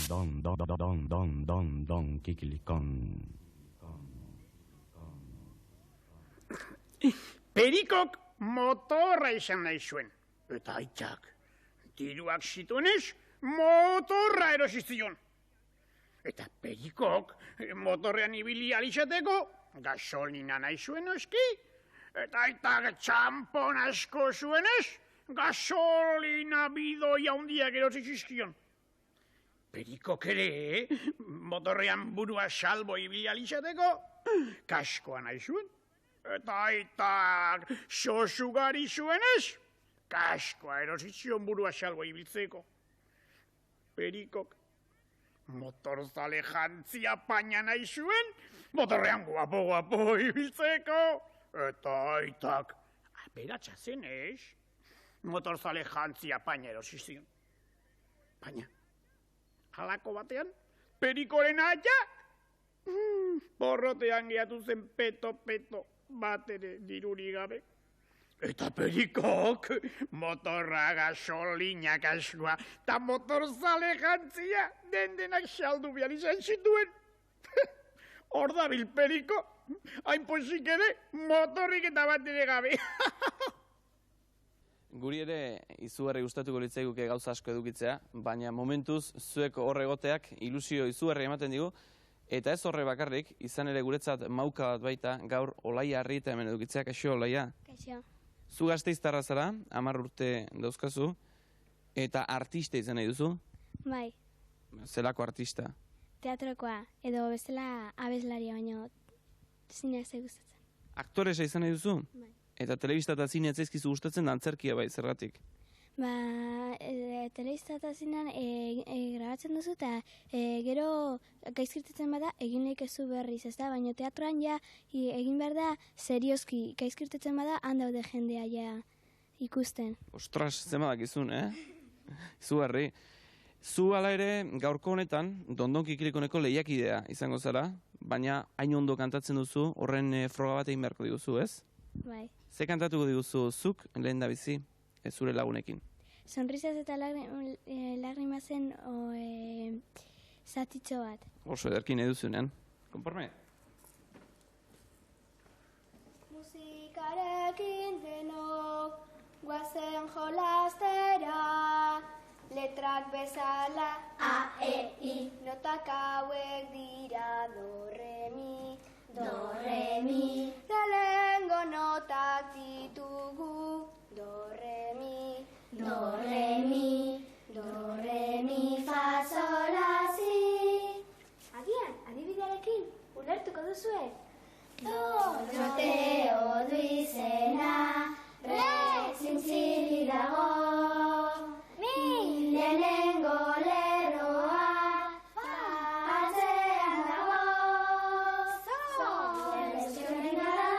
don, kikilikon. Perikok motorra izan nahi zuen. Eta aitak, diruak zituenez, motorra erosizion. Eta Perikok motorrean ibili alizateko, gasolina nahi zuen oski. Eta aitak txampon asko zuenez, gasolina bidoia handiak erosi zizkion. Perikok ere, motorrean burua salbo ibili alizateko, kaskoa nahi zuen. Eta aitak sosugari zuenez, kaskoa erosizion burua salbo ibiltzeko. Perikok motorzale jantzia paina nahi zuen, motorrean guapo ibiltzeko. Eta aitak aberatsa zenez, motorzale jantzia paina erosizion. Baina, halako batean, Perikoren aia, porrotean gehiatu zen peto, bat ere diruri gabe. Eta Perikok motorra, gasolina, kaskoa, eta motorzale jantzia denak saldu behar izan zituen. Hor dabil Periko, hain pozik ere motorrik eta bat ere gabe. Guri ere izugarri gustatuko litzaiguke gauza asko edukitzea, baina momentuz zuek hor egoteak ilusio izugarri ematen digu, eta ez horre bakarrik, izan ere guretzat mauka bat baita, gaur Olaia Arrieta hemen edukitzea. Kaixo, Olaia? Kaixo. Zu Gasteiztarra zara, 10 urte dauzkazu, eta artista izan nahi duzu? Bai. Zelako artista? Teatrokoa, edo bezala abeslaria, baino zinea ze gustatzen. Aktoresa izan nahi duzu? Bai. Eta telebista eta zinea zaizkizu gustatzen, antzerkia bai, zergatik? Ba, telebista eta zinean grabatzen duzu eta gero gaizkirtetzen bada egin leikezu berriz, ez da? Baina teatroan ja egin behar da serioski gaizkirtetzen bada handaude jendea ja ikusten. Ostras, zemadak izun, Izugarri. Zu ala ere gaurko honetan, Dondon Kikilikoneko lehiakidea izango zara, baina hain ondo kantatzen duzu, horren froga bat egin beharko diguzu, ez? Bai. Ze kantatuko diguzu zuk lehen da bizi? Zure lagunekin. Sonrisas eta lagrimazen zatitxo bat. Oso ederkin eduzunean. Konforme? Musikarekin denok guazen jolastera, letrak bezala A, E, I, notak hauek dira do, re, mi, do, re, mi. Lehengo notak ditugu do, re, mi, do, re, mi, do, re, mi, fa, sol, la, si. Agian, adibidearekin, ulertuko duzue. Do, joteo du izena, re, zintzili dago. Mi, lehenengo lerroa, fa, atzean dago. Sol, berrizionen gara,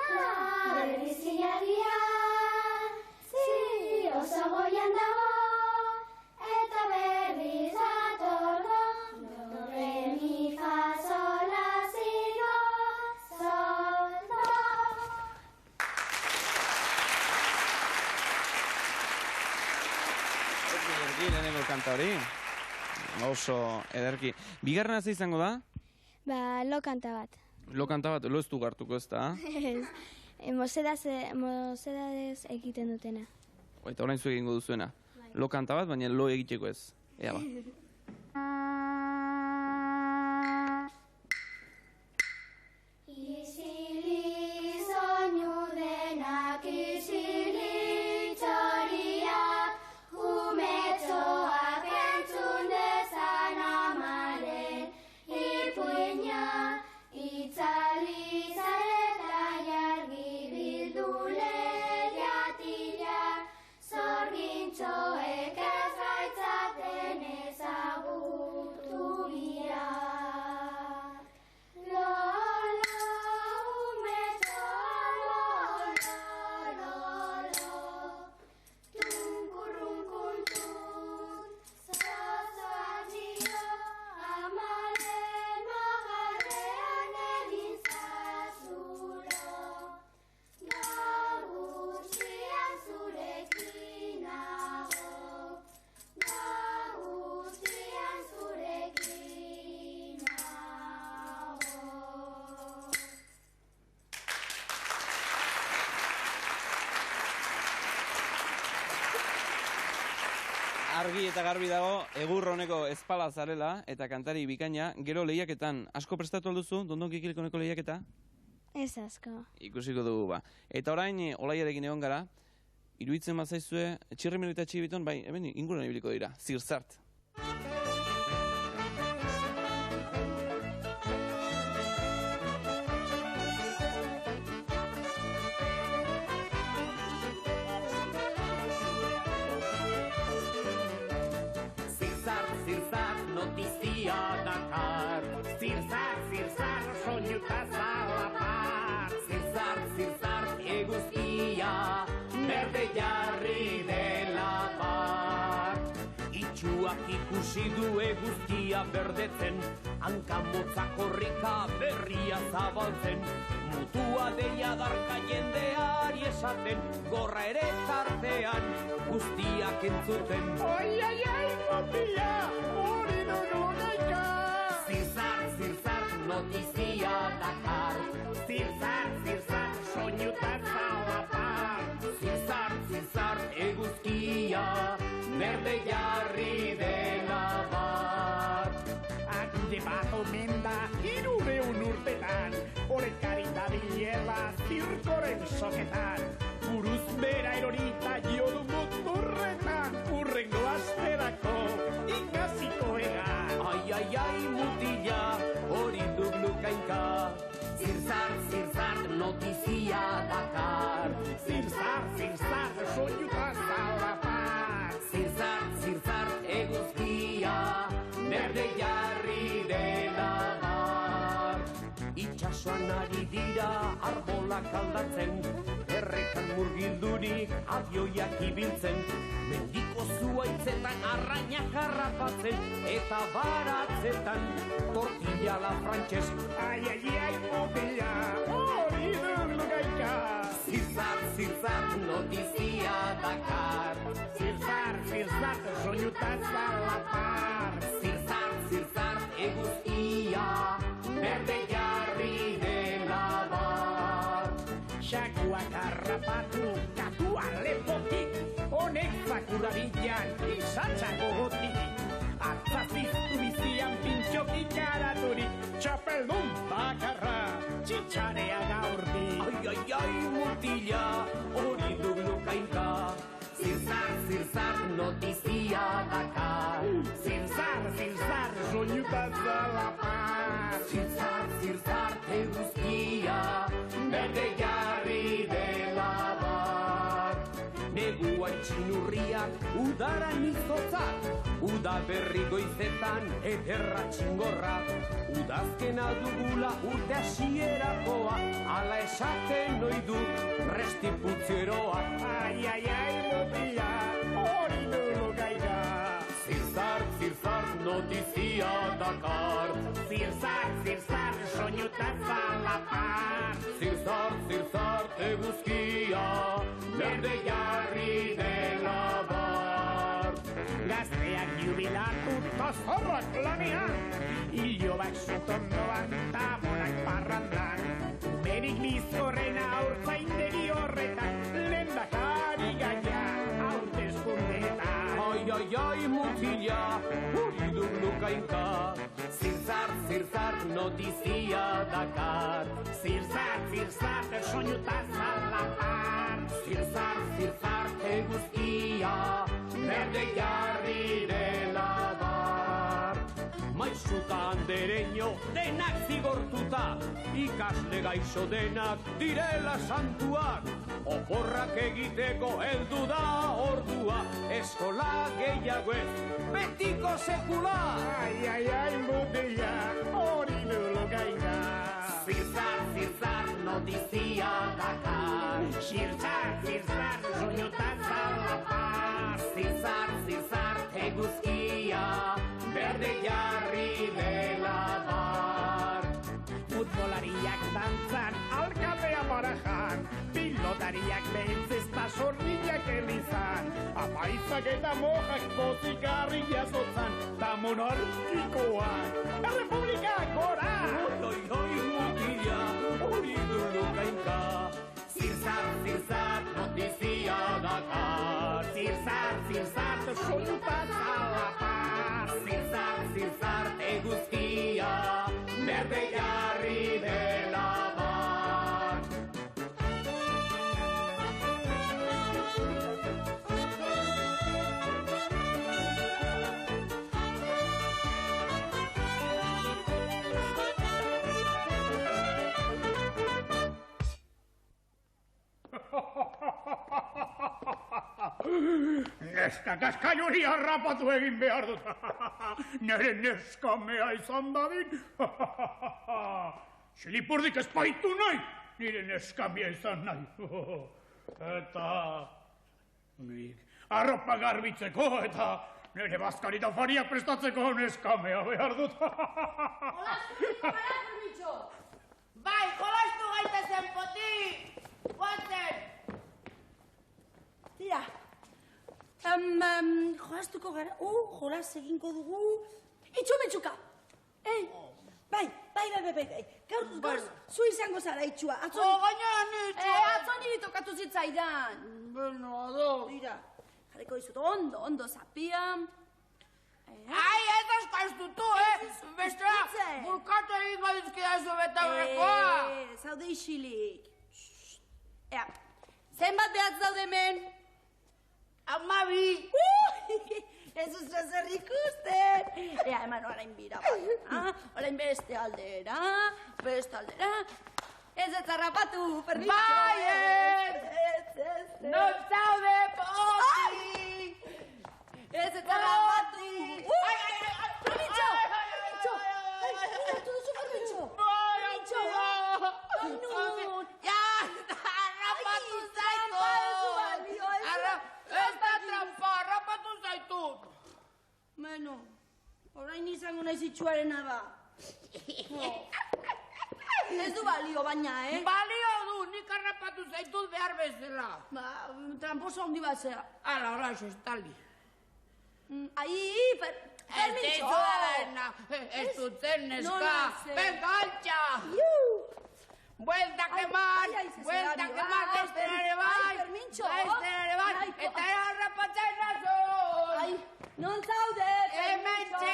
la, berriziak dira. Si, oso goian dago, eta berriz atordo. Do, re, mi, fa, sol, la, si, do, sol, do. Ederki, lehenengo kanta hori. Oso ederki. Bigarrena ze izango da? Ba, lo kanta bat. Lo kanta bat, lo ez du gartuko ez da? Ez, mosedadez egiten dutena. Eta orain zu egingo duzuena. Lo kanta bat, baina lo egiteko ez. Ea ba. Isili soinu denak, isili txoriak, umetxoak entzun dezan amaren ipuina, itzali zareta jargi bildu lehiatila, zorgintxoek ez gaitzaten ezan. Argi eta garbi dago, egur honeko ezpala zarela eta kantari bikaina, gero lehiaketan asko prestatu alduzu, Dondon Kikilik honeko lehiaketa? Ez asko. Ikusiko dugu ba. Eta orain, Olaiarekin egon gara, iruditzen bazaizue, Txirrimelo eta Txibiton, bai, hemen inguruan ibiliko dira, zirzart. Zirzart, notizia dakar. Zirzart, soinuta zalapar. Zirzart, eguzkia, berde jarri dela bar. Itxuak ikusi du eguzkia berdetzen, hankamotza korrika berria zabaltzen. Mutua deia darka jendeari esaten, gorra ere tartean guztiak entzuten. Ai, motila, hori dugu gaika. Zirzart, notizia dakar. Zirzart, soinuta zalapar. Zirzart, eguzkia, berde jarri dela bar. Handi bat omen da, 300 urtetan, horrekari dabilela zirkoren soketan. Buruz bera erorita jodu motorretan, urrengo asterako ikasiko egan. Ai, mutila, hori duglu kainka. Zirzart, notizia dakar. Zirzart, soinuta zalapar. Zirzart, eguzkia, berde jarri dela bar. Itxasoan ari dira arbolak aldatzen, errekan murgildurik avioiak ibiltzen, mendiko zuaitzetan arrainak harrapatzen, eta baratzetan tortilla la frantxez. Ai, motila, hori dugu gaika. Zirzart, notizia dakar. Zirzart, soinuta zalapar. Zirzart, eguzkia, berde jarri dela bar. Xakuak harrapatu, katua lepotik, honek zakura bilan, izatxako gotik. Atzaziztu bizian pintxotik garaturik, txapeldun bakarra, txitxarea gaurdik. Ai, mutila, hori duglu kainka. Zirzart, notizia dakar. Zirzart, soinuta zalapar. Zirzart, eguzkia, berde jarri dela bar. Neguan txinurriak, udaran izotzak, uda berri goizetan, ederra txingorra. Udazkena dugula urte hasierakoa, ala esaten oidu restituzioa. Ai, motila, hori dugu gaika. Zirzart, notizia dakar. Zirzart, soinuta zalapar. Zirzart, eguzkia, berde jarri dela bar. Gazteak jubilatu, tozorrak lanean, ilobak sutondoan, tamonak parrandan. Berik bizkorrena aurtzaindegi horretan, lehendakari gaia hauteskundeetan. Ai, mutila, hori duglu kainka. Zirzart, notizia dakar. Zirzart, soinuta zalapar. Zirzart, eguzkia, berde jarri dela bar. Maisuta andereño denak zigortuta, ikasle gaixo denak direla santuak. Oporrak egiteko heldu da ordua, eskola gehiago ez, betiko sekula. Ai, motila, hori dugu gaika. Zirzart, notizia dakar. Zirzart, soinuta zalapar. Zirzart, eguzkia, berde jarri dela bar. Futbolariak dantzan, alkatea barajan, pilotariak behintzezta sorriak elizan, apaizak eta mojak pozikarri jasotzan, ta monarkikoak, errepublikak gora! Ai, mutila, hori dugu kainka. Zirzart, notizia dakar. Zirzart, soinuta Neska kaskain hori harrapatu egin behar dut. Nere neskamea izan dadin. Xilipurdik ez baitu nahi, nire neskamea izan nahi. Eta nik arropa garbitzeko eta nire bazkari eta fariak prestatzeko neskamea behar dut. Bai, jolastu gaitezen, poti! Guatzen! Tira. Jolastuko gara. Jolas egingo dugu. Itxumetxuka! Bai. Gaur zu izango zara itxua. Gaina nitxua! Atzo niri tokatu zitzaidan. Beno, ado. Tira. Jarriko dizut ondo zapian. Ai, ez askastutu, Bestela, bulkatu egingo dizkidazu beta horrekoa. Zaude isilik. Ea, zenbat behatz daude hemen? 12. Ez uste zer ikusten. Ea, eman orain bira bat. Orain beste aldera. Ez harrapatu, permitxo. Bai, non zaude, poti. Ez harrapatu. Permitxo! Hartu duzu permitxo? Permitxo! Ja, harrapatu zaitu! Ez da trampa, harrapatu zaitut! Beno, orain izango naiz itxuarena da. Ez du balio baina, Balio du, nik harrapatu zaitut behar bezala. Tramposo handi bat zera. Ala, hola, estali. Permitxo! Ez dutzen, neska! Venga, altxa! Buelta keman! Beste ere bai! Eta era harrapatzen nazun! Non zaude, Permitxo!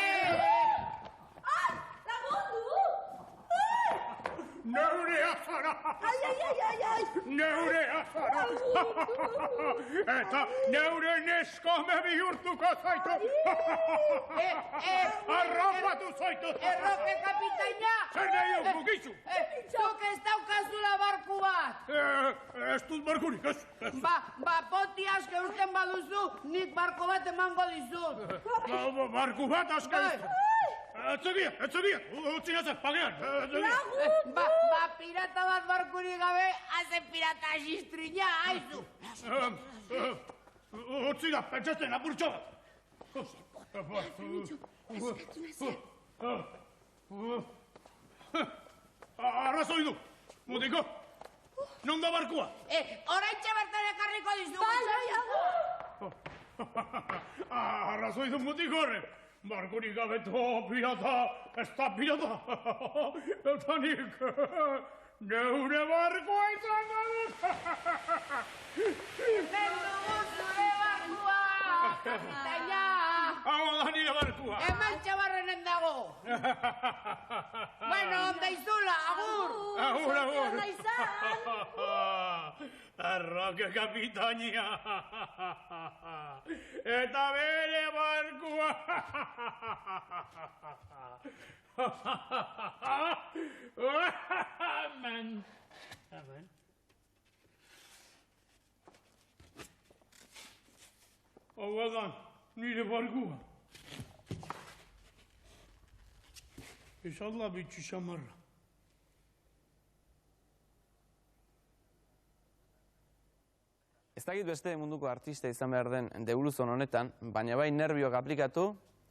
Lagundu! Neurea zara! Neurea zara! Eta neure neskame bihurtuko zaitu! Harrapatu zaitu! Erroke kapitaina! Zer nahi dut mugizu? Zuk ez daukazula barku bat! Ez dut barkurik, ez! Ba, poti aske urten baduzu, nik barko bat emango dizut! Barku bat aske urten! Etzegia! Utsi nazak, pagean! Ba, pirata bat barkurik gabe, hazen pirata asistrina, haizu! Utsi da, pentsatzen, apurtxo bat! Arrazoi du, mutiko! Non da barkua? Oraintxe bertan ekarriko dizu! Arrazoi du mutiko horrek! Barkurik gabeto pirata, ez da pirata! Eta nik neure barkua izango dut! Hemen dugu zure barkua, kapitaina! Hau da nire barkua! Hemen txabarrenen dago! Bueno, onda izula, agur! Agur! Arroke kapitania! Eta bere barkua! Amen! Hau da, nire barkua. Izan da bitxi xamarra. Ez dakit beste munduko artista izan behar den deburuzon honetan, baina bai nerbioak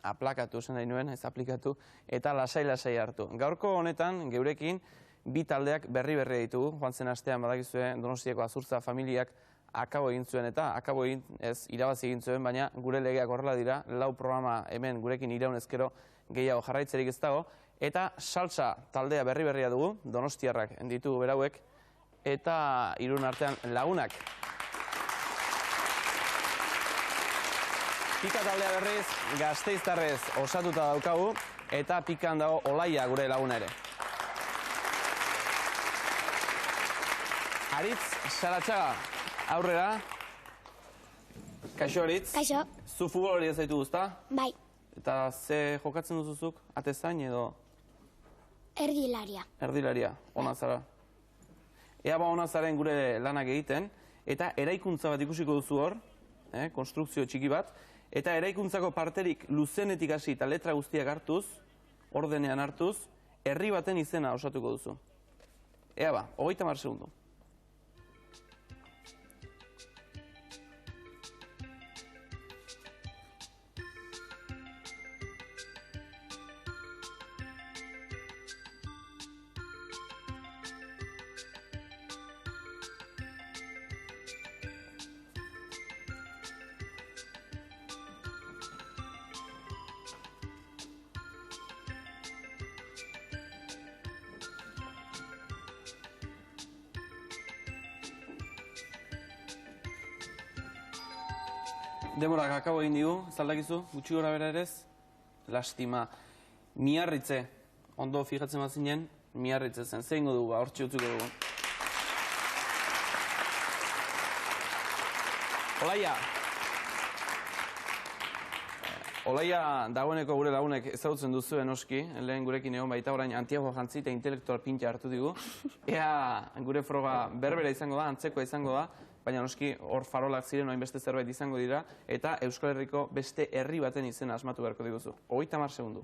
aplakatu zen nahi nuen, ez aplikatu, eta lasai hartu. Gaurko honetan, geurekin, bi taldeak berri ditugu, joan zen astean badakizue Donostiako Azurtza familiak akabo egin zuen eta akabo egin ez irabazi egin zuen, baina gure legeak horrela dira, 4 programa hemen gurekin iraun ezkero gehiago jarraitzerik ez dago, eta salsa taldea berria dugu, donostiarrak ditugu berauek, eta Irun artean lagunak. Pika taldea berriz, Gasteiztarrez osatuta daukagu, eta pikan dago Olaia gure laguna ere. Aritz Saratxaga, aurrera. Kaixo, Aritz. Kaixo. Zu futbol hori ez zaitu guzta? Bai. Eta ze jokatzen duzuzuk? Atezain edo? Erdilaria. Erdilaria, ona zara. Ea ba ona zaren gure lanak egiten, eta eraikuntza bat ikusiko duzu hor, konstrukzio txiki bat, eta eraikuntzako parterik luzenetik hasi eta letra guztiak hartuz, ordenean hartuz, herri baten izena osatuko duzu. Ea ba, 30 segundu. Demorak akabo egin digu, zaldakizu, gutxi gora bera ere ez? Lastima. Miarritze, ondo fijatzen bat zinen, miarritze zen. Zein dugu, hortxe utzuko dugu. Olaia. Olaia dagoeneko gure lagunek ezagutzen duzuen oski, lehen gurekin egon baita, orain antiago jantzi eta intelektual pinta hartu digu. Ea gure froga berbera izango da, antzekoa izango da, baina noski hor farolak ziren oain beste zerbait izango dira, eta Euskal Herriko beste herri baten izena asmatu beharko diguzu. 30 segundu.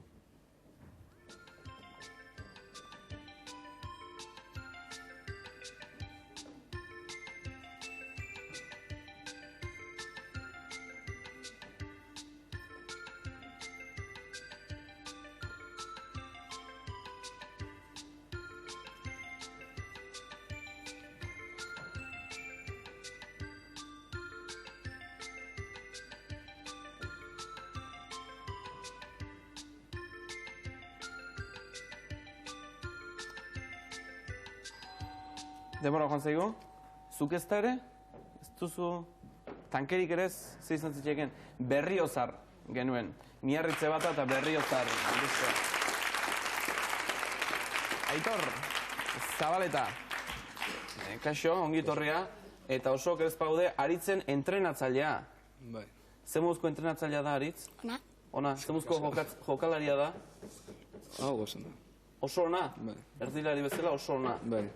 Denbora joan zaigu, zuk ez da ere, ez duzu tankerik ere ze izan zitzaiken, Berriozar genuen. Miarritze bata eta Berriozar. Aitor, Zabaleta, kaixo, ongi etorria, eta oso oker ez paude, Aritzen entrenatzailea. Bai. Ze moduzko entrenatzailea da, Aritz? Ona. Ona, ze moduzko jokalaria da? Hau gozena. Oso ona? Bai. Erdilari bezala oso ona? Bai.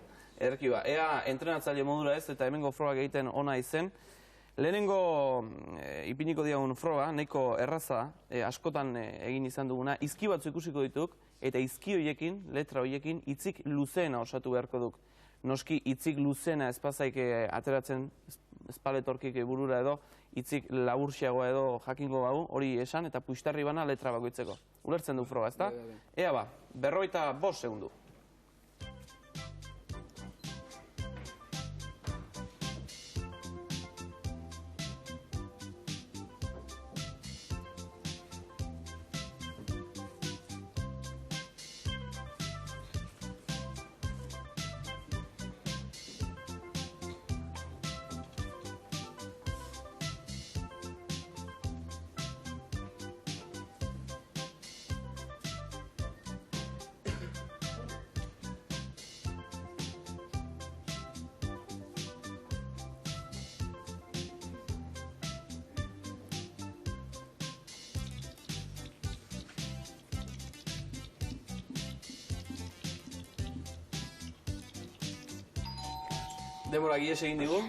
Erki ba, ea entrenatzaile modura ez eta hemengo frogak egiten ona izen. Lehenengo ipiniko diagun froga, nahiko erraza, askotan egin izan duguna, izki batzu ikusiko dituk, eta izki horiekin, letra horiekin, hitzik luzeena osatu beharko duk. Noski hitzik luzeena espazaik ateratzen espaletorkik burura edo, hitzik laburxiagoa edo jakingo bau, hori esan, eta puxtarri bana letra bakoitzeko. Ulertzen du froga, ezta? Ea ba, 45 segundu. Denbora gies egin digu,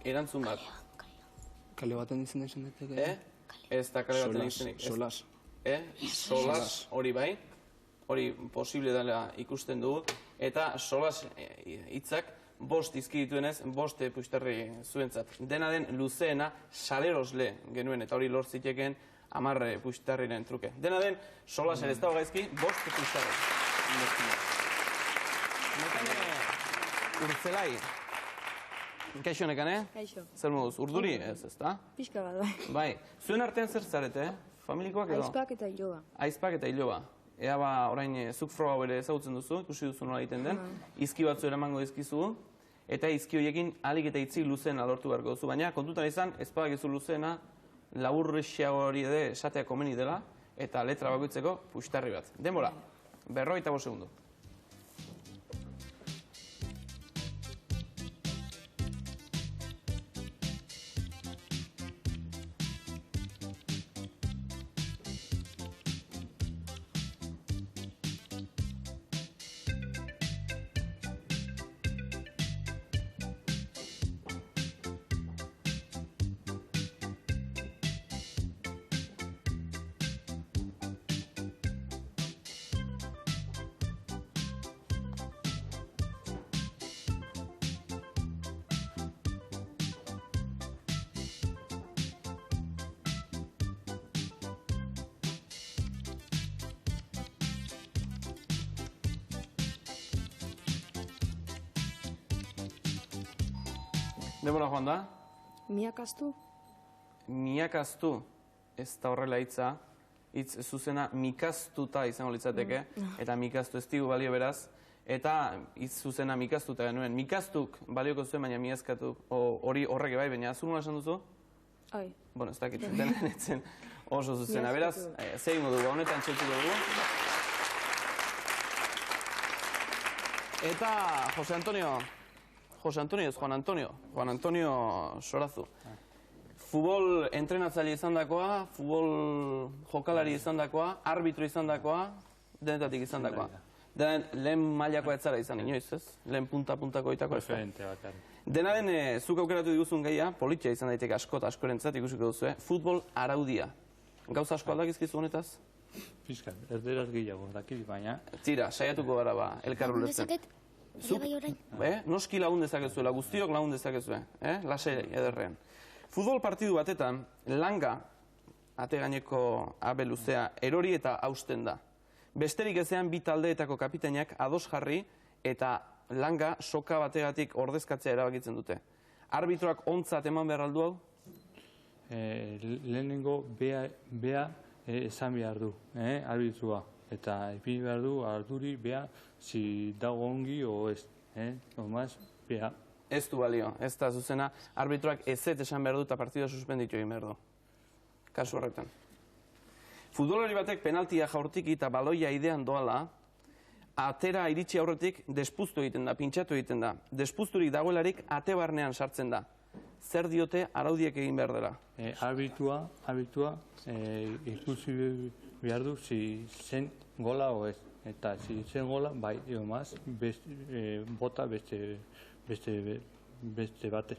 erantzun bat. Kale baten izan izan daiteke? Ez da kale baten izenik. Solas. Solas, hori bai, hori posible dela ikusten dugu, eta solas hitzak bost izki dituenez, bost puxtarri zuentzat. Dena den luzeena salerosle genuen, eta hori lort ziteken 10 puxtarriren truke. Dena den, solas ere ez dago gaizki, bost puxtarri. Urtzelai. Kaixo nekane? Kaixo. Zer moduz, urduri ez, ezta? Pixka bat, bai. Bai, zuen artean zer zarete, familikoak edo? Aizpak eta iloba. Aizpak eta iloba. Ea ba, orain zuk froga bere ezagutzen duzu, ikusi duzu nola egiten den, izki batzu eramango dizkizu, eta izki horiekin alik eta hitzik luzeena lortu beharko duzu, baina kontutan izan, ez badakizu luzeena, laburrexeago hori ere esatea komeni dela, eta letra bakoitzeko puxtarri bat. Denbora, 45 segundu. Denbora joan da. Miakaztu? Miakaztu, ez da horrela hitza, hitz zuzena mikaztuta izango litzateke, eta mikaztu ez digu balio beraz, eta hitz zuzena mikaztuta genuen. Mikaztuk balioko zuen, baina miazkatu hori horrek bai, baina azur nola esan duzu? Ai. Bueno, ez dakit, denen etzen oso zuzena. Beraz, zehingo dugu, honetan txetxuko dugu. Eta Jose Antonio ez Juan Antonio Sorazu. Futbol entrenatzaile izan dakoa, futbol jokalari izan dakoa, arbitro izan dakoa, denetatik izan dakoa. Lehen mailakoa ez zara izan inoiz, ez? Lehen punta-puntako itako ez da. Dena den, zuk aukeratu diguzun gaia, politia izan daiteke askorentzat ikusiko duzu, futbol araudia. Gauza asko aldakizkizu honetaz? Fiskat, erderaz gehiago, dakit baina. Tira, saiatuko gara ba, elkar ulertzen. Zuk, noski lagun dezakezuela, guztiok lagun dezakezue, lase ederrean. Futbol partidu batetan, langa, ate gaineko abe luzea, erori eta hausten da. Besterik ezean bi taldeetako kapitainak ados jarri eta langa soka bategatik ordezkatzea erabakitzen dute. Arbitroak ontzat eman behar aldu hau? Lehenengo bea esan behar du, arbitrua. Eta ipini behar du arduri bea si dago ongi o ez. Nomaz, bea. Ez du balio, ez da zuzena, arbitroak ezet esan behar du eta partidua suspenditu egin behar du. Kasu horretan. Futbolari batek penaltia jaurtiki eta baloia idean doala, atera iritsi aurretik despuztu egiten da, pintxatu egiten da. Despuzturik dagoelarik ate barnean sartzen da. Zer diote araudiek egin behar dela? Arbitua ikusi behar du si zen gola o ez. Eta si zen gola, bai, eomaz, bota beste bate.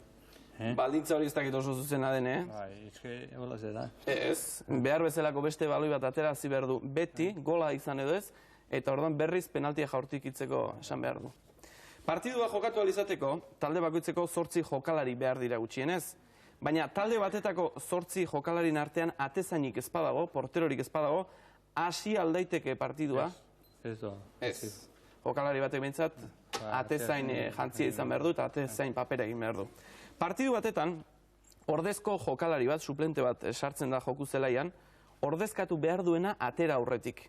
Baldintza hori ez dakit oso zuzena den, Bai, ezke gola ze da. Ez, behar bezalako beste baloi bat aterazi behar du beti, gola izan edo ez, eta orduan berriz penaltia jaurtikitzeko esan behar du. Partidua jokatu alizateko, talde bakoitzeko 8 jokalari behar dira gutxienez, baina talde batetako 8 jokalarin artean atezainik ez badago, porterorik ez badago, hasi aldaiteke partidua. Ez. Jokalari batek behintzat, atezain jantzia izan behar du eta atezain papera egin behar du. Partidu batetan, ordezko jokalari bat, suplente bat sartzen da joku zelaian, ordezkatu behar duena atera aurretik.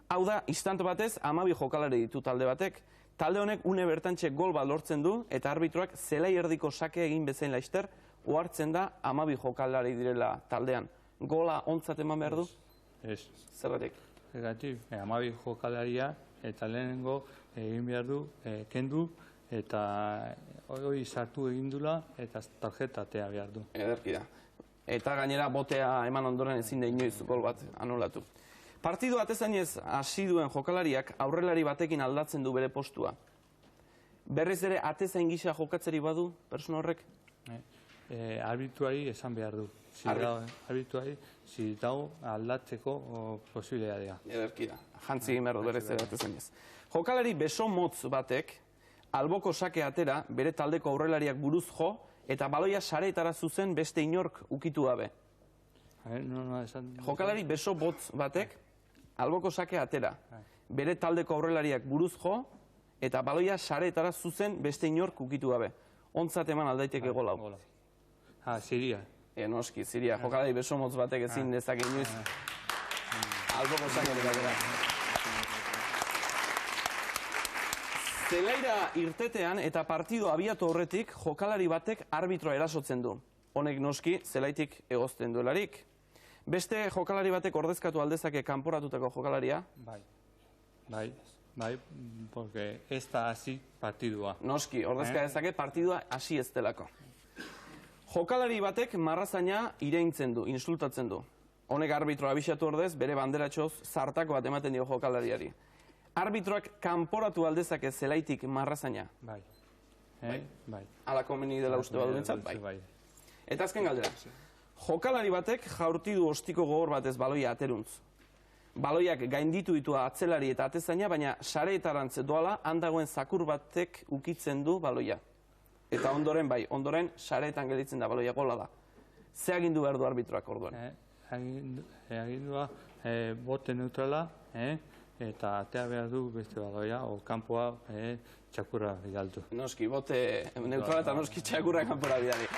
Hau da, instanto batez, 12 jokalari ditu talde batek, talde honek une bertantxe gol bat lortzen du, eta arbitroak zelai erdiko sake egin bezain laizter, ohartzen da 12 jokalari direla taldean. Gola ontzat eman behar du? Ez. Zergatik? Zergatik, 12 jokalaria eta lehenengo egin behar du, kendu, eta hori sartu egin dula, eta tarjeta atea behar du. Ederki da. Eta gainera botea eman ondoren ezin da inoiz gol bat anulatu. Partidu atezainez hasi duen jokalariak aurrelari batekin aldatzen du bere postua. Berriz ere atezain gisa jokatzeri badu, persona horrek? Arbitrari esan behar du. Arbitrari, si dago aldatzeko posibilitatea. Ederki da. Jantzi egin behar du berriz ere atezainez. Jokalari beso motz batek, alboko sake atera, bere taldeko aurrelariak buruz jo, eta baloia sareetara zuzen beste inork ukitu gabe. Jokalari beso botz batek, alboko sake atera, bere taldeko aurrelariak buruz jo, eta baloia sareetara zuzen beste inork ukitu gabe. Ontzat eman aldaiteke gol hau. Ziria. Noski, ziria. Jokalari beso motz batek ezin dezake inoiz. Alboko sake atera. Zelaira irtetean eta partido abiatu horretik jokalari batek arbitroa erasotzen du. Honek noski zelaitik egozten duelarik. Beste jokalari batek ordezkatu aldezake kanporatutako jokalaria? Bai, porque ez da hasi partidua. Noski, ordezka dezake partidua hasi ez delako. Jokalari batek marrazaina ireintzen du, insultatzen du. Honek arbitroa abixatu ordez, bere banderatxoz zartako bat ematen dio jokalariari. Arbitroak kanporatu aldezake zelaitik marrazaina? Bai. Ala komeni dela uste badu bentsat? Bai. Eta azken galdera. Jokalari batek jaurti du ostiko gogor batez baloia ateruntz. Baloiak gainditu ditu atzelari eta atezaina, baina sareetarantz doala handagoen zakur batek ukitzen du baloia. Eta ondoren sareetan gelditzen da baloia, gola da. Ze agindu behar du arbitroak orduan? Agindua bote neutrala, eta atea behar du beste baloia, o kanpoa txakurra galdu. Noski, bote neutrala eta noski txakurra kanpora bidali.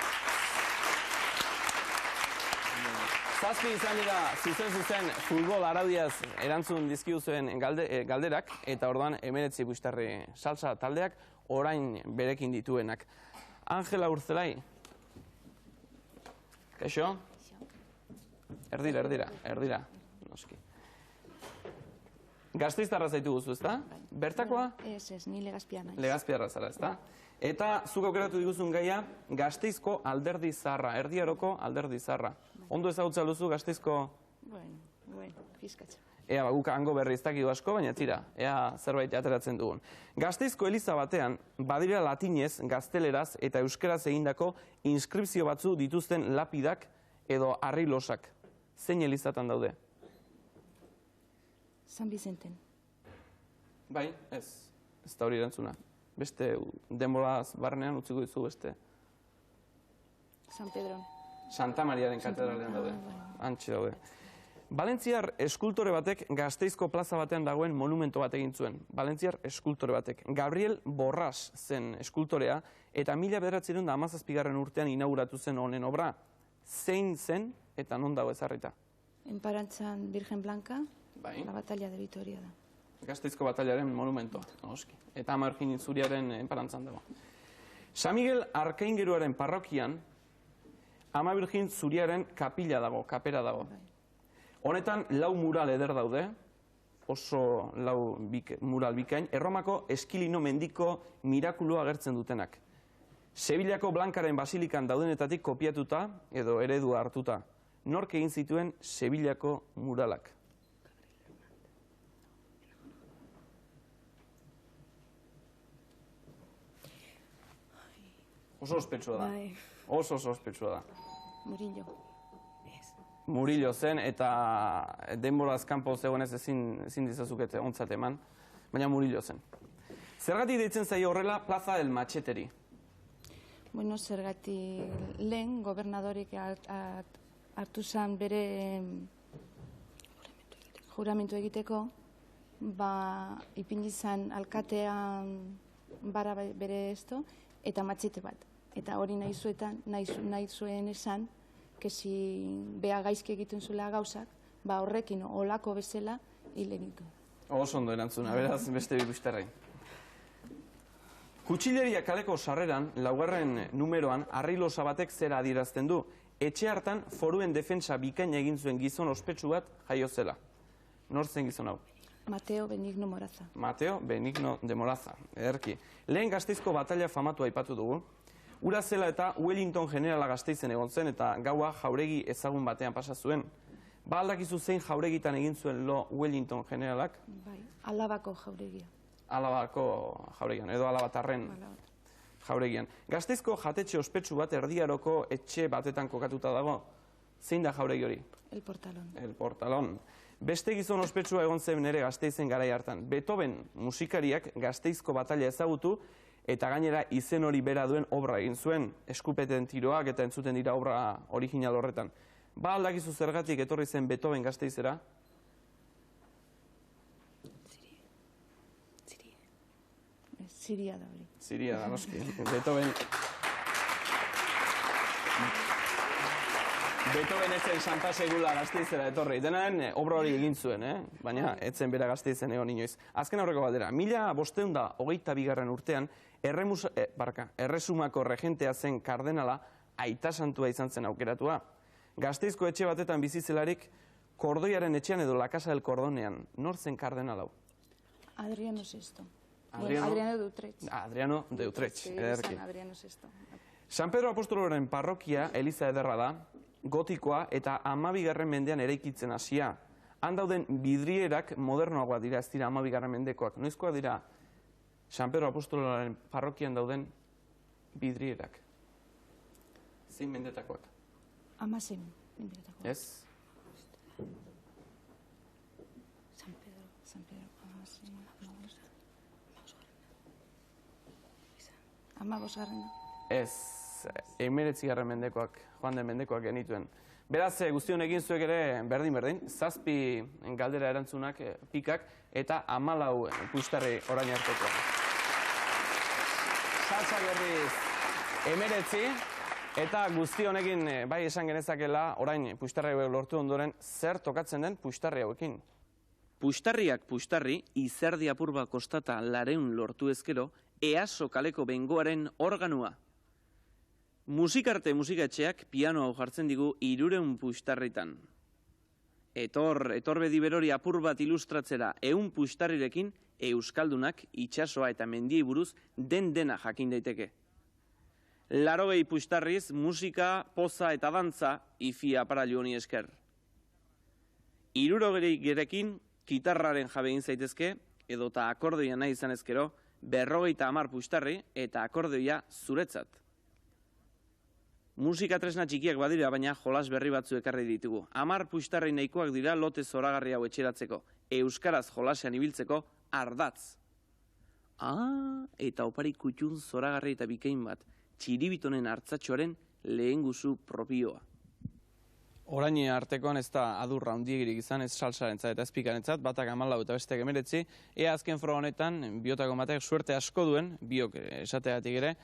Zazpi izan dira zuzen futbol araudiaz erantzun dizkiguzuen galderak, eta orduan 19 Buxtarri salsa taldeak orain berekin dituenak. Angela Urzelai. Kaixo? Erdira. Noski. Gasteiztarra zaitu guzu, ezta? Bertakoa? Ez, ni Legazpia naiz. Legazpiarra zara, ezta? Eta zuk aukeratu diguzun gaia, Gasteizko alderdi zaharra, Erdiaroko alderdi zaharra. Ondo ezagutza luzu Gasteizko... Bueno, fiskatxa. Ea, guk hango berri ez dakidu asko, baina tira, ea zerbait ateratzen dugun. Gasteizko eliza batean, badira latinez, gazteleraz eta euskeraz egindako inskripzio batzu dituzten lapidak edo harri-losak. Zein elizatan daude? San Vicenten. Bai, ez da hori erantzuna. Beste denboraz barnean utziko dizu beste. San Pedron. Santa Mariaren katedralean daude. Antxe daude. Valentziar eskultore batek Gasteizko plaza batean dagoen monumento bat egin zuen. Valentziar eskultore batek. Gabriel Borras zen eskultorea eta 1917 urtean inauguratu zen honen obra. Zein zen eta non dago ezarrita? Enparantzan Virgen Blanca, Bai. la batalla de Vitoria da. Gasteizko batallaren monumentoa, noski. Eta Ama Virgin Zuriaren enparantzan dago. San Miguel Arkaingeruaren parrokian Ama Virgin Zuriaren kapila dago, kapera dago. Honetan lau mural eder daude, oso lau mural bikain, Erromako Eskilino mendiko mirakulua agertzen dutenak. Sevillako Blankaren basilikan daudenetatik kopiatuta edo eredua hartuta. Nork egin zituen Sevillako muralak? Oso ospetsua da. Oso ospetsua da. Murillo. Murillo zen eta denboraz kanpo zegoenez ezin dizazukete ontzat eman, baina Murillo zen. Zergatik deitzen zaio horrela Plaza del Macheteri? Bueno, zergatik lehen gobernadorik hartu zen bere juramentu egiteko, ipini zen alkatean bara bere esto, eta matxete bat. Eta hori nahi zuen esan, kesi beha gaizki egiten zuela gauzak, horrekin olako bezala hil egitu. Oso ondo erantzuna, beraz beste Buxtarri. Kutxileria kaleko sarreran, laugarren numeroan, harri-losa batek zera adierazten du. Etxe hartan foruen defensa bikaina egin zuen gizon ospetsu bat jaio zela. Nor zen gizon hau? Mateo Benigno Moraza. Mateo Benigno de Moraza, ederki. Lehen Gasteizko batalla famatu aipatu dugu. Ura zela eta Wellington generala Gasteizen egon zen eta gaua jauregi ezagun batean pasa zuen. Ba aldakizu zein jauregitan egin zuen lo Wellington generalak? Bai, Alabako jauregia. Alabako jauregian, edo Alabatarren jauregian. Gasteizko jatetxe ospetsu bat Erdiaroko etxe batetan kokatuta dago. Zein da jauregi hori? El Portalón. El Portalón. Beste gizon ospetsua egon zen ere Gasteizen garai hartan. Beethoven musikariak Gasteizko batalla ezagutu eta gainera izen hori bera duen obra egin zuen, eskupeten tiroak eta entzuten dira obra original horretan. Ba aldakizu zergatik etorri zen Beethoven Gasteizera? Siria da hori. Siria da, noski. Beethoven etzen Santa Segula Gasteizera etorri. Denaren obra hori egin zuen, baina etzen bera Gasteizen egon inoiz. Azken aurreko batera, 1522 urtean, Erresumako regentea zen kardenala aita santua izan zen aukeratua. Gasteizko etxe batetan bizizelarik, Kordoiaren etxean edo La Casa del Cordonean. Nor zen kardenalau? Adriano VI. Adriano de Utrecht. Adriano de Utrecht, ederki. Adriano VI. San Pedro Apostoloren parrokia eliza ederra da, gotikoa eta 12. mendean eraikitzen hasia. Han dauden bidrierak modernoagoa dira, ez dira 12. mendekoak. Noizkoa dira San Pedro Apostoloren parrokian dauden bidrierak? Zein mendetakoak? 16 mendetakoak. Ez? San Pedro, 15. Ez, 19. mendekoak, joan den mendekoak genituen. Beraz, guztion egin zuek ere berdin, 7 galdera erantzunak pikak eta 14 Buxtarri orain artekoak. salsa berriz 19, eta guzti honekin bai esan genezakela orain puxtarri hauek lortu ondoren zer tokatzen den puxtarri hauekin. Puxtarriak puxtarri, izerdi apur bat kostata 200 lortu ezkero, EASO kaleko bengoaren organua. Musikarte musikatxeak piano hau jartzen digu 300 puxtarritan. Etor bedi berori apur bat ilustratzera 100 puxtarrirekin, euskaldunak itsasoa eta mendiei buruz dena jakin daiteke. 80 puxtarriz, musika, poza eta dantza ifia aparailu honi esker. 60 gerekin, gitarraren jabe egin zaitezke, edota akordeoia nahi izan ezkero, 50 puxtarri eta akordeoia zuretzat. Musika tresna txikiak badira, baina jolas berri batzu ekarri ditugu. 10 puxtarri nahikoak dira lote zoragarri hau etxeratzeko, euskaraz jolasean ibiltzeko ardatz. Eta opari kutxun zoragarri eta bikain bat, txiribitonen hartzatxoaren lehen guzu propioa. Orain artekoan ez da adurra handiegirik izan, ez salsarentzat eta ez pikarentzat, batak 14 eta besteak 19, ea azken froga honetan biotako batek suerte asko duen, biok esateagatik ere,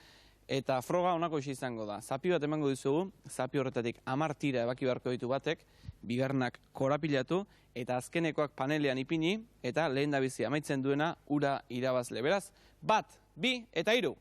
eta froga honako izango da. Zapi bat emango dizugu, zapi horretatik 10 tira ebaki beharko ditu batek, bigarnak korapilatu, eta azkenekoak panelean ipini, eta lehen da bizi amaitzen duena ura irabazle. Beraz, 1, 2 eta 3.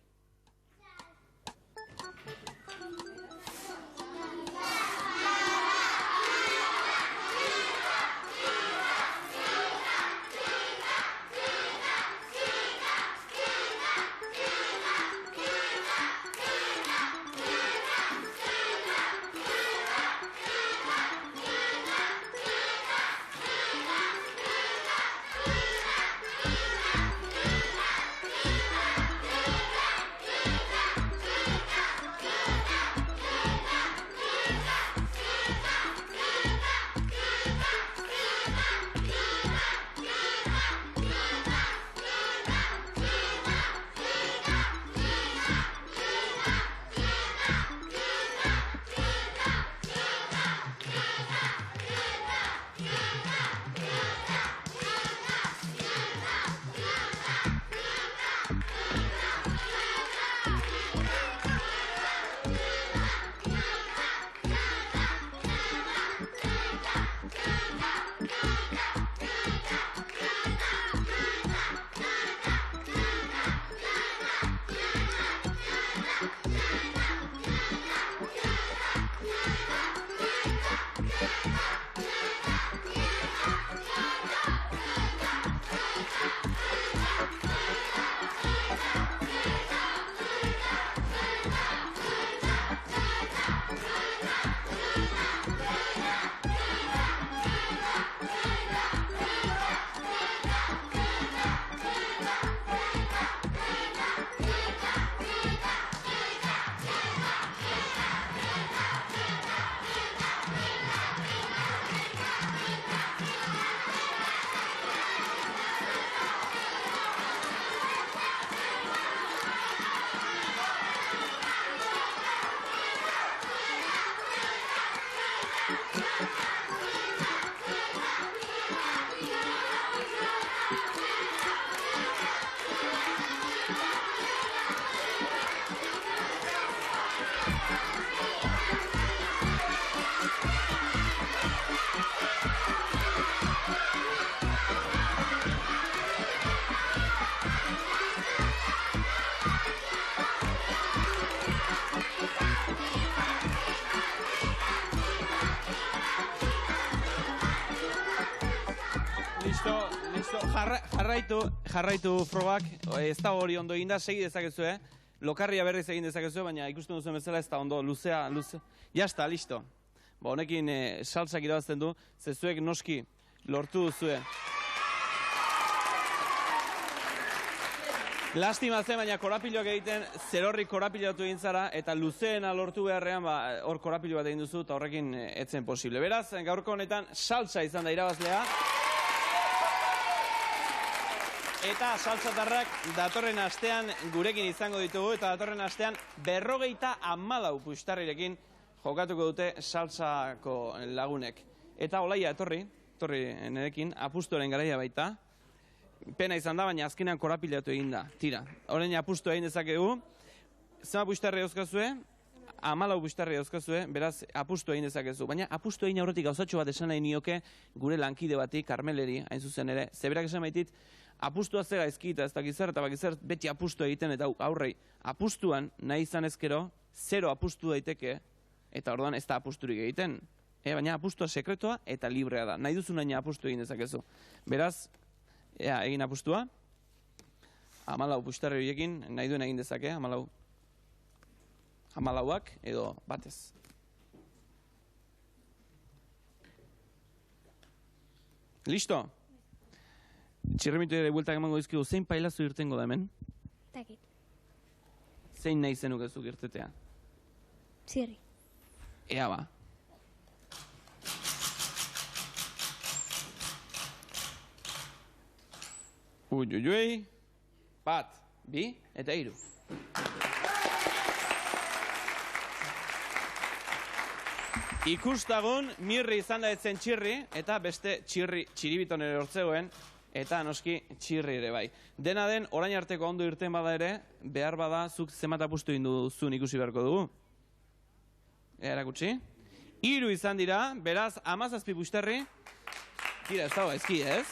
Jarraitu frogak, ez da hori ondo eginda, segi dezakezu, lokarria berriz egin dezakezu, baina ikusten duzuen bezala ez da ondo, luzea. Jasta, listo. Honekin salsak irabazten du, zezuek noski lortu duzue. Lastima zen, baina korapiloak egiten, zerorrik korapilatu egin zara, eta luzeena lortu beharrean, hor korapilo bat egin duzu, eta horrekin etzen posible. Beraz, gaurko honetan, salsa izan da irabazlea. Eta saltzatarrak datorren astean gurekin izango ditugu, eta datorren astean 54 puxtarrirekin jokatuko dute saltsako lagunek. Eta Olaia etorri nerekin, apustuaren garaia baita. Pena izan da, baina azkenean korapilatu egin da. Tira, orain apustu egin dezakegu. zema buixtarri dauzkazue, 14 buixtarri dauzkazue, beraz apustu egin dezakezu. Baina apustu egin aurretik gauzatxo bat esan nahi nioke gure lankide bati, Karmeleri, hain zuzen ere, zeberak esan baitit, apustua ze gaizki eta ez dakit zer, eta bakizzer beti apustu egiten, eta aurrei, apustuan nahi izan ezkero, 0 apustu daiteke, eta orduan ez da apusturik egiten. Baina apustua sekretoa eta librea da. Nahi duzu nahi apustu egin dezakezu. Beraz, egin apustua. 14 buixtarri horiekin nahi duen egin dezake, 14ak edo batez. Listo? Txirrimitu ere bueltak emango dizkigu, zein pailazu irtengo da hemen? Takit. Zein nahi zenukezuk irtetea? Txirri. Ea ba. Uiuiui. 1, 2 eta 3. Ikustagun, Mirri izan da etzen Txirri, eta beste Txiribiton ere hortzegoen, eta noski Txirri ere bai. Dena den, orain arteko ondo irten bada ere, behar bada, zuk zemat apustu egin duzun ikusi beharko dugu. Erakutsi. 3 izan dira, beraz, 17 buixtarri. Tira, ez dago ezki, ez?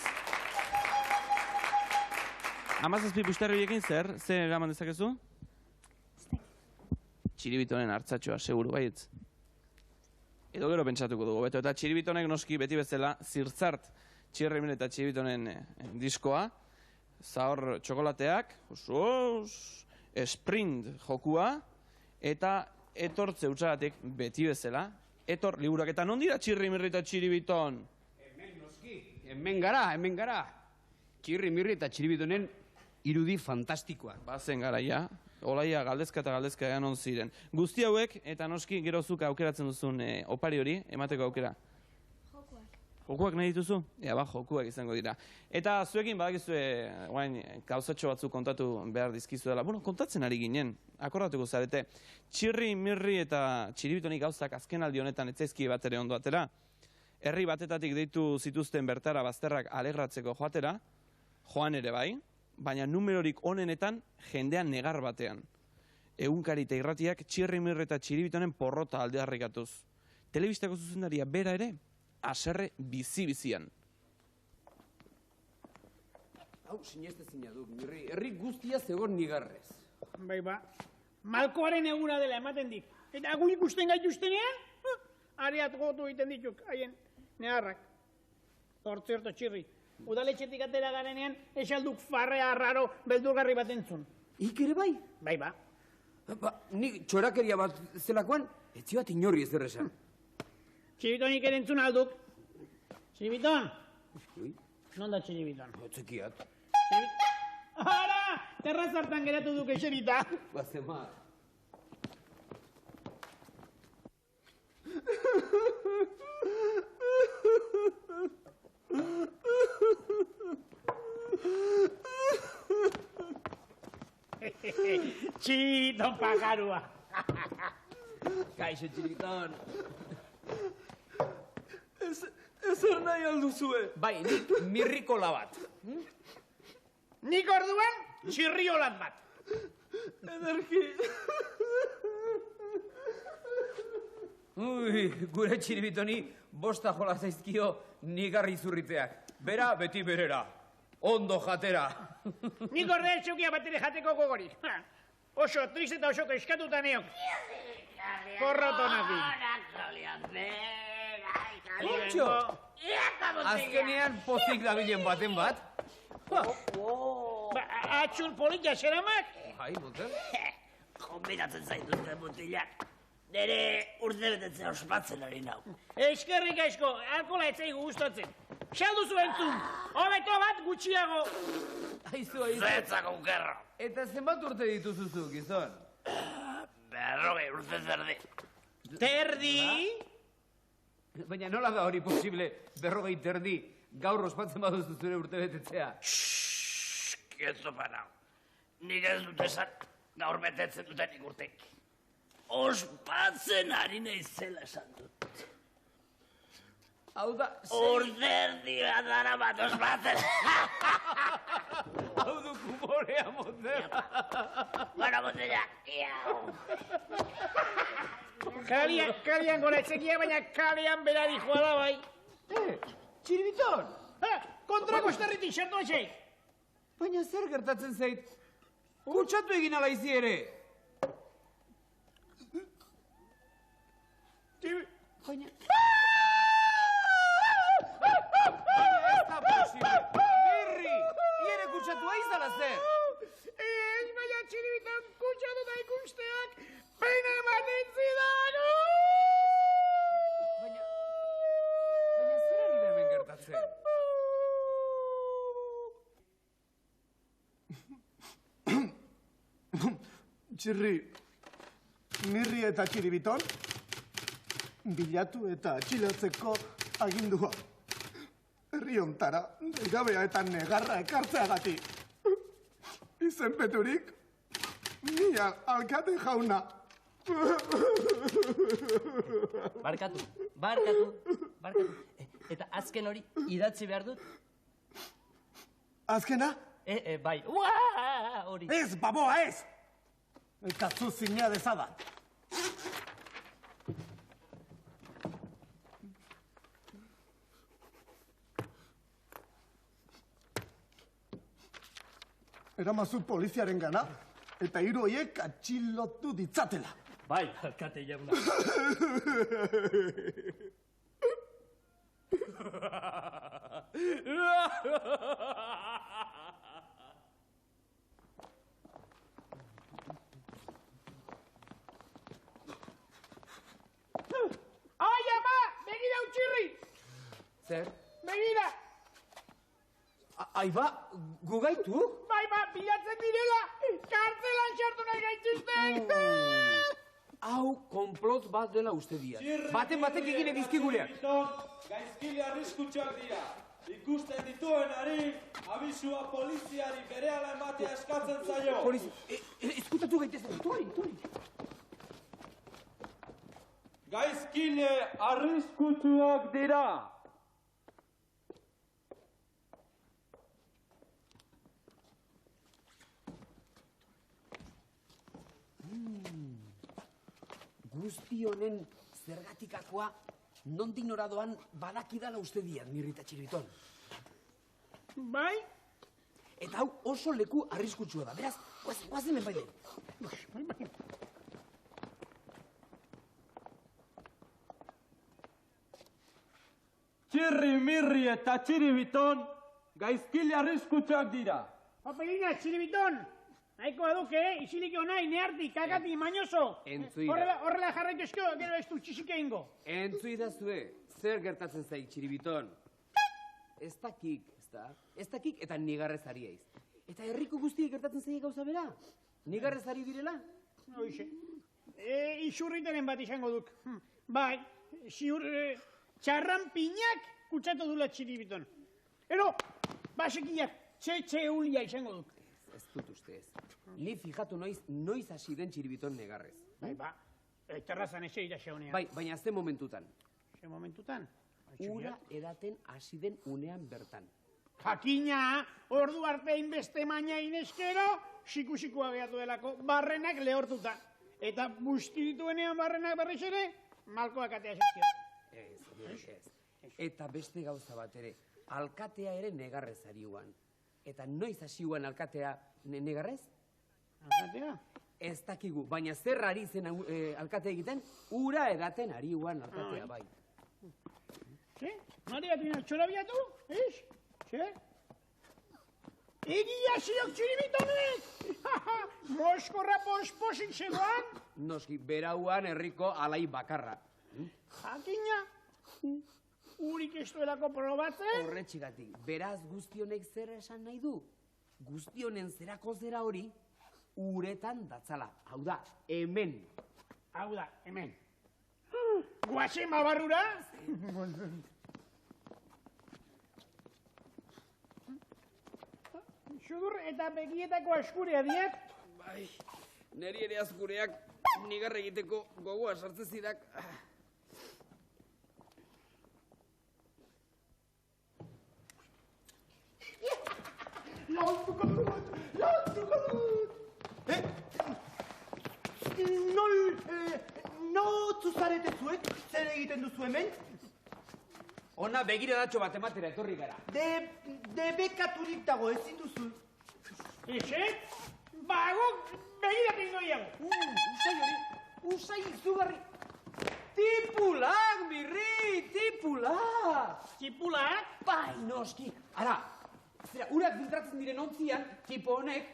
17 buixtarri horiekin zer eraman dezakezu? Txiribitonen hartzatxoa, seguru, baietz. Edo gero pentsatuko dugu, beto. Eta Txiribitonek noski beti bezala zirtzart Txirrimin eta Txiribitonen diskoa, zahor txokolateak, sprint jokua, eta etortze utxagatik beti bezala. Etor, liburak eta non dira Txirrimirri eta Txiribiton? Hemen noski, hemen gara. Txirrimirri eta Txiribitonen irudi fantastikoak. Bazen garaia. Olaia galdezka eta galdezka egan on ziren. Guzti hauek, eta noski gero zuk aukeratzen duzun opari hori, emateko aukera. Jokuak. Jokuak nahi dituzu? Ea ba, jokuak izango dira. Eta zuekin badakizue, gauzatxo batzuk kontatu behar dizkizuela. Bueno, kontatzen ari ginen, akordatuko zarete. Txirri, Mirri eta Txiribitonik gauzak azken aldi honetan etzaizki bat ere ondo atera. Herri batetatik deitu zituzten bertara bazterrak alegratzeko joatera, joan ere bai, baina numerorik onenetan jendean negar batean. Egunkari eta irratiak Txirrimirri eta Txiribitonen porrota aldeharrikatuz. Telebistako zuzendaria bera ere, haserre bizi-bizian. Hau, sinestezina duk, Mirri, herri guztia zegoen nigarrez. Bai ba, malkoaren eguna dela ematen dik. Eta gu ikusten gaituztenean, areat gotu egiten dituk, haien neharrak. Hortzerto Txirri. Udaletxetik atera garenean, esalduk farrea raro beldurgarri bat entzun. Ik ere bai? Bai ba. Nik txorakeria bat zelakoan, etzi bat inorri ez derresan. Txiribitonik ere entzun alduk. Txiribiton? Non da Txiribiton? Otzekiat. Ara! Terrazartan geratu duk eserita. Bazema. Txiribiton pajarua. Kaixo, Txiribiton. Ezer nahi alduzue. Bai, nik mirrikola bat. Nik orduan, txirriolat bat. Ederki. Gure Txiribitoni bosta jola zaizkio nigarri zurriteak. Bera, beti berera. Ondo jatera. Nik ordea txukia batere jateko gogorik. Oso triste eta oso eskatuta neok. Porrotonakin. Kontxo! Azkenean pozik dabilen baten bat. Atxur polita xeramak? Hai, motel? Konbinatzen zaituzte mutilak. Nere urte betetzen ospatzen ari nau. Eskerrik asko, alkola etzaigu gustatzen. Xaldu zuen zun, hobeto bat gutxiago. Aizu. Zetzako gerro. Eta zenbat urte dituzuzu, gizon? 40 urte zerdi. Terdi? Baina nola da hori posible 40 terdi gaur ospatzen baduzu zure urte betetzea? Kieto panau. Nik ez dut esan gaur betetzen dutenik urteik. Ospatzen ari naizela esan dut. Hau da... Urte erdi bat dara bat ospatzen. Hau du kumor Morea motela. Gora motela, iau. Kalian gora etzekia, baina kalean bera dijoa da bai. Txiribiton! Kontrako esterritik sartu etxeik. Baina zer gertatzen zait? Kutsatu egin ala izi ere. Baina... Ez da posible. Mirri! Iere kutsatua izala zer. Baina txiribitan kutsatu da ikusteak pena ematen zidan. Baina zer ari da hemen gertatzen? Txirri, Mirri eta Txiribiton bilatu eta atxilatzeko agindua. Herri hontara, gabea eta negarra ekartzeagatik. Izenpeturik, ni alkate jauna. Barkatu. Eta azken hori idatzi behar dut? Azkena? Bai. Hori. Ez, baboa, ez! Eta zu zina dezada. Eramazu poliziaren gana, eta hiru horiek atxilotu ditzatela. Bai, alkate jauna. Ai, ama! Begira utxirri! Zer? Begira! Aiba, gu gaitu? Bai, bilatzen direla! Kartzelan sartu nahi gaitzizten! Hau, konplot bat dela uste dia. Batek egine dizkigureak. Gaizkile arriskutsuak dira. Ikusten dituenari, abisua poliziari berehala ematea eskatzen zaio. Eskutatu gaitezen, tori. Gaizkile arriskutsuak dira. Guzti honen zergatikakoa nondik noradoan badakidala uste diat, Mirri eta Txiribiton. Bai? Eta hau oso leku arriskutsua da, beraz, guazen enbaiden. Bai. Txirri, Mirri eta Txiribiton gaizkile arriskutsuak dira. Papelina, Txiribiton! Nahiko eduke, isilik honai, nearti, kakati, mañoso. Entzuida. Horrela jarraitu esko, gero ez du txisik egingo. Entzuidazue, zer gertatzen zaik, Txiribiton? Ez dakik, ezta? Ez dakik eta nigarrez ari aiz. Eta herriko guztiek gertatzen zaik gauza bera? Nigarrez ari direla? Hoixe. Isurritaren bat izango duk. Bai, ziur, txarranpinak kutsatu dula Txiribiton. Ero, basekiak, txe ulia izango duk. Ez dut uste ez. Ni fijatu noiz hasi den Txiribiton negarrez. Bai, terrazan eze iraxe honean. Bai, baina ze momentutan. Ze momentutan? Ura edaten hasi den unean bertan. Jakina, ordu arte inbeste maina ineskero, siku-sikua behatu delako, barrenak lehortuta. Eta busti dituenean barrenak berriz ere, malkoak atea zizkio. Ez. Eta beste gauza bat ere, alkatea ere negarrez ari uan. Eta noiz hasi uan alkatea negarrez? Alkatea? Ez dakigu, baina zer ari zen alkate egiten, ura edaten ari uan alkatea bai. Ze? Maria Tina, txora biatu? Ez? Ze? Egia ziok Txiribitonek! Moskorra posposik zegoan? Noski, berauan herriko alai bakarra. Jakina, urik ez duelako probatzen? Horretxigatik, beraz guztionek zer esan nahi du? Guztionen zerako zera hori, uretan datzala. Hau da, hemen. Hau da, hemen. Guazen mabarrura? Xudur eta begietako askurea diet? Bai, neri ere askureak nigar egiteko gogoa sartzen zidak. Laundu! Notzu zarete zuek? Zer egiten duzu hemen? Ona begiradatxo bat ematera etorri gara. Debekaturik dago, ezin duzu. Ixe? Guk begira pingo iago. Usai hori, usai izugarri. Tipulak, birri, tipulak. Tipulak? Bai, noski. Ara, zera, urak filtratzen diren ontzian, tipo honek,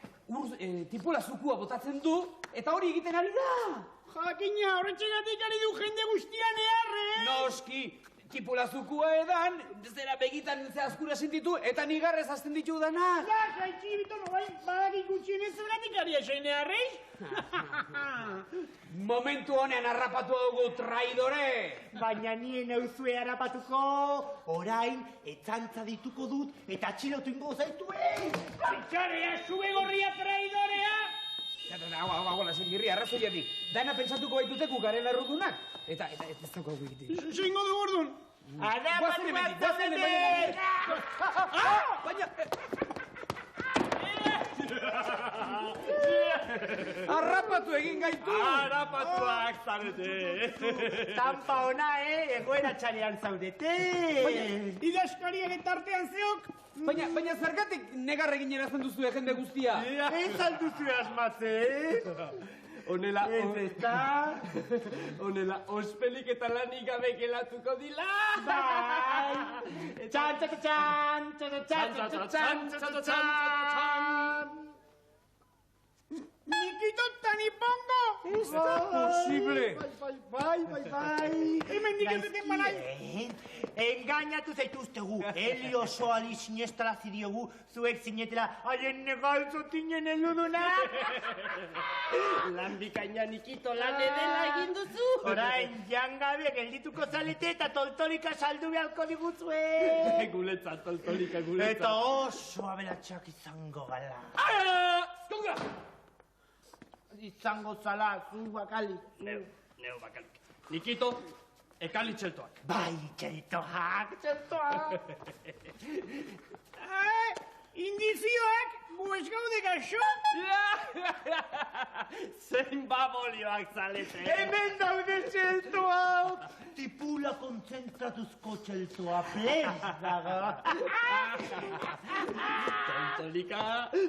tipula zukua botatzen du, eta hori egiten ari da. Jakina, horretxegatik ari du jende guztian eharre. Noski, tipula zukua edan, zera begitan zehazkura sentitu, eta nigarrez azten ditu danak. Ja, jaitxibito, badakik gutxienez zeratik ari esain eharreiz? Momentu honean harrapatu dugu traidore! Baina nien euzue harrapatuko, orain etzantza dituko dut eta atxilotu ingo zaituen! Bitxarea, zube gorria traidorea! Hau, lasen birri, arrazoiatik. Dana pentsatuko baituteku garen errudunak. Eta ez dauko hau egitea. Zingo du gordun! Guazen hemendik! Baina... Harrapatu egin gaitu! Harrapatuak zarete! Tampa ona, egoera txalean zaudete! Idazkariak eta artean zeok! Baina zergatik negar egin erazten duzu jende guztia? Ez alduzu asmatze, Honela, honela, ospelik eta lanik gabe gelatuko dila! Bai! Txan, txan, txan, txan, txan, txan, txan, txan, Nikito Tanipongo! Ez da posible! Bai! Hemen diketeten balai! Engainatu zaituztegu, Helio osoari sinestarazi diogu, zuek zinetela haien negaltzotinen eluduna! Lan bikaina Nikito lan edela egin duzu! Orain, jangabe geldituko zalete eta toltolika saldu behalko diguzue! Guletzat, toltolika, guletzat! Eta oso aberatxak izango gala! Zonga! Izango zala, zu bakalik. Neu bakalik. Nikito, ekali txeltoak. Bai, txeltoak, txeltoak. Indizioak, gu ez gaude gaxo? Zein babolioak zalete. Hemen daude txeltoak. Tipula kontzentratuzko txeltoa plez dago.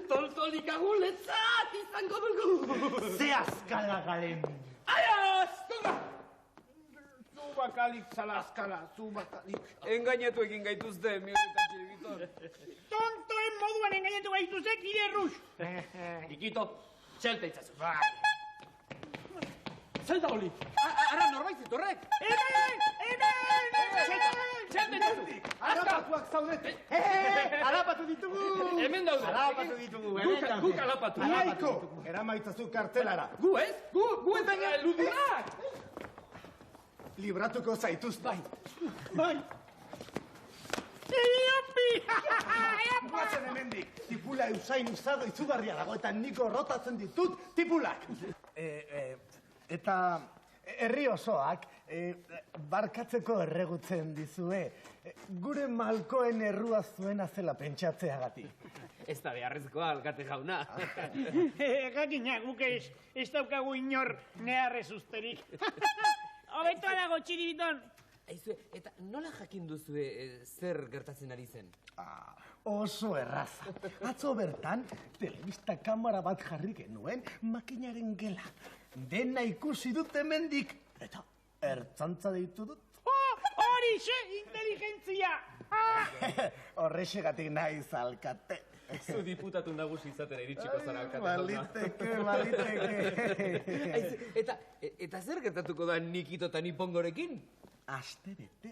Toltolika guletzat izango dugu. Ze azkala galen. Aiaz, tonga! Zu bakalik zala azkala, zu bakalik. Engainatu egin gaituzte, miorritan txiribiton. Tontoen moduan engainatu gaituzek, ire rus. Nikito, txelta itzazu. Zelda holi! Ara, norbait zitorrek! Hemen! Txelta itzazu! Harapatuak zaudete! Harapatu ditugu! Hemen daude! Harapatu ditugu, Guk harapatu! Alaiko! Eramaitzazu kartelara. Gu ez? Gu ez baina ludunak! Libratuko zaituzte. Bai! Iopi! Guazen hemendik. Tipula Eusain usado izugarria dago eta niko rotatzen ditut tipulak. Eta herri osoak barkatzeko erregutzen dizue. Gure malkoen errua zuena zela pentsatzeagatik. Ez da beharrezkoa, alkate jauna. Jakina, guk ez daukagu inor neharrez usterik. Hobeto dago, txiribiton. Aizue, eta nola jakin duzue zer gertatzen ari zen? Oso erraza. Atzo bertan, telebista kamara bat jarri genuen makinaren gela. Dena ikusi dut hemendik. Eta ertzantza deitu dut. Horixe, inteligentzia! Horrexegatik naiz alkate. Zu diputatu nagusi izatera iritsiko zara alkate. Baliteke. Eta zer gertatuko da Nikito eta Nipongorekin? Aste bete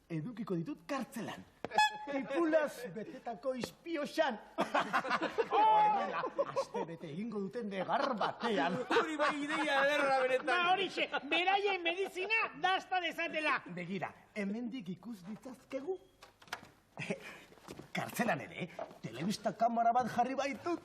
edukiko ditut kartzelan. Tipulaz betetako izpioxan. Horrela, aste bete egingo duten negar batean. Hori bai ideia ederra beretan. Horixe, beraien medizina dazta dezatela. Begira, hemendik ikus ditzazkegu. Kartzelan ere, telebista kamara bat jarri baitut.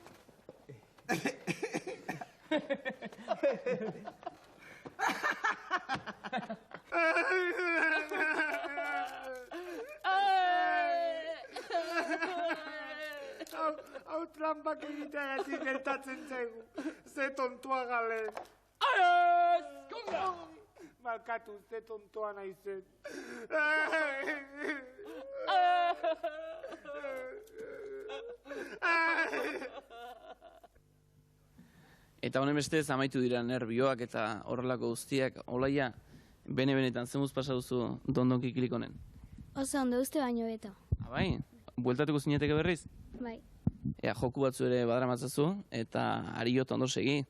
Hau trampak egiteagatik gertatzen zaigu. Ze tontua galen. Barkatu, ze tontoa naizen. Eta honen bestez amaitu dira nervioak eta horrelako guztiak. Olaia, bene-benetan, zemuz pasa duzu Dondon Kikilik honen? Oso ondo, uste baino beto. Bai, bueltatuko zineteke berriz? Bai. Ea, joku batzu ere badaramatzazu, eta ariot ondo segi.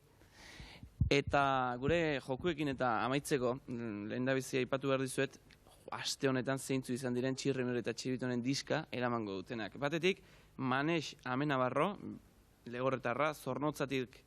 Eta gure jokuekin eta amaitzeko, lehendabizia aipatu behar dizuet, aste honetan zeintzu izan diren Txirrimir eta Txibitonen diska eramango dutenak. Batetik, Manex Amenabarro, Legorretarra, Zornotzatik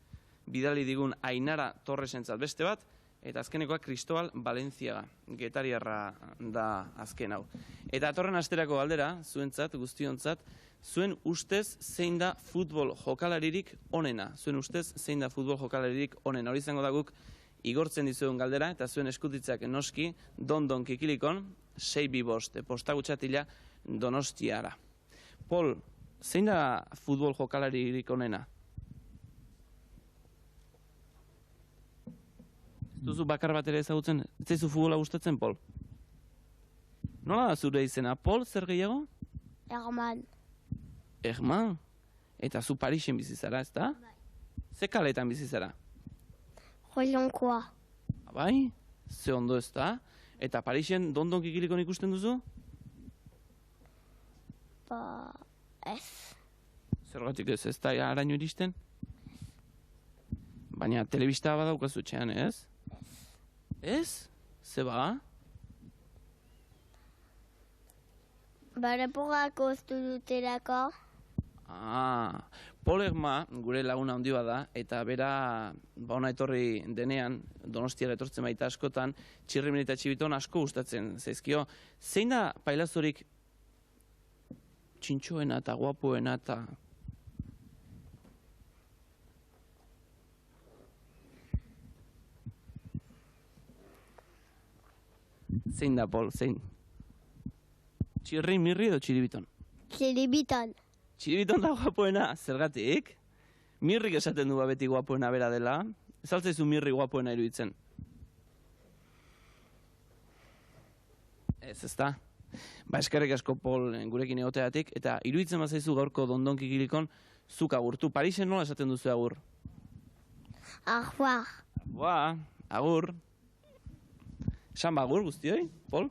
bidali digun Ainara Torresentzat beste bat, eta azkenekoa Kristobal Valentziaga, getariarra da azken hau. Eta atorren asterako galdera, zuentzat, guztiontzat, zuen ustez zein da futbol jokalaririk onena. Zuen ustez zein da futbol jokalaririk onena. Hori izango da guk igortzen dizugun galdera, eta zuen eskutitzak noski Dondon Kikilikon, 6-2 postagutxatila Donostiara. Pol, zein da futbol jokalaririk onena? Ez duzu bakar bat ere ezagutzen? Ez zaizu futbola gustatzen, Pol? Nola da zure izena? Pol, zer gehiago? Erman. Erman? Eta zu Parisen bizizara, ez da? Ze kaletan bizizara? Jolonkoa. Bai? Ze ondo ez da? Eta Parisen Dondon Kikilikon ikusten duzu? Ba, ez. Zergatik ez da araño iristen? Baina telebista badaukazu txean, ez? Ez? Ze ba? Barepogako ez duterako. Pol Erma, gure laguna handi da, eta bera ona etorri denean, Donostiara etortzen baita askotan, Txirrimin eta Txibiton asko gustatzen zaizkio. Zein da pailazorik txintxoena eta guapoena eta... Zein da, Pol, zein? Txirri, Mirri edo Txiribiton? Txiribiton. Txiribiton da guapoena, zergatik? Mirrik esaten du beti guapoena bera dela. Ez altzaizu Mirri guapoena iruditzen? Ez da. Ba, eskerrik asko, Pol, gurekin egoteatik, eta iruditzen bazaizu gaurko Dondon Kikilikon zuk agurtu. Parisen nola esaten duzu agur? Aguar. Ba, agur. Esan ba agur guztioi, Pol?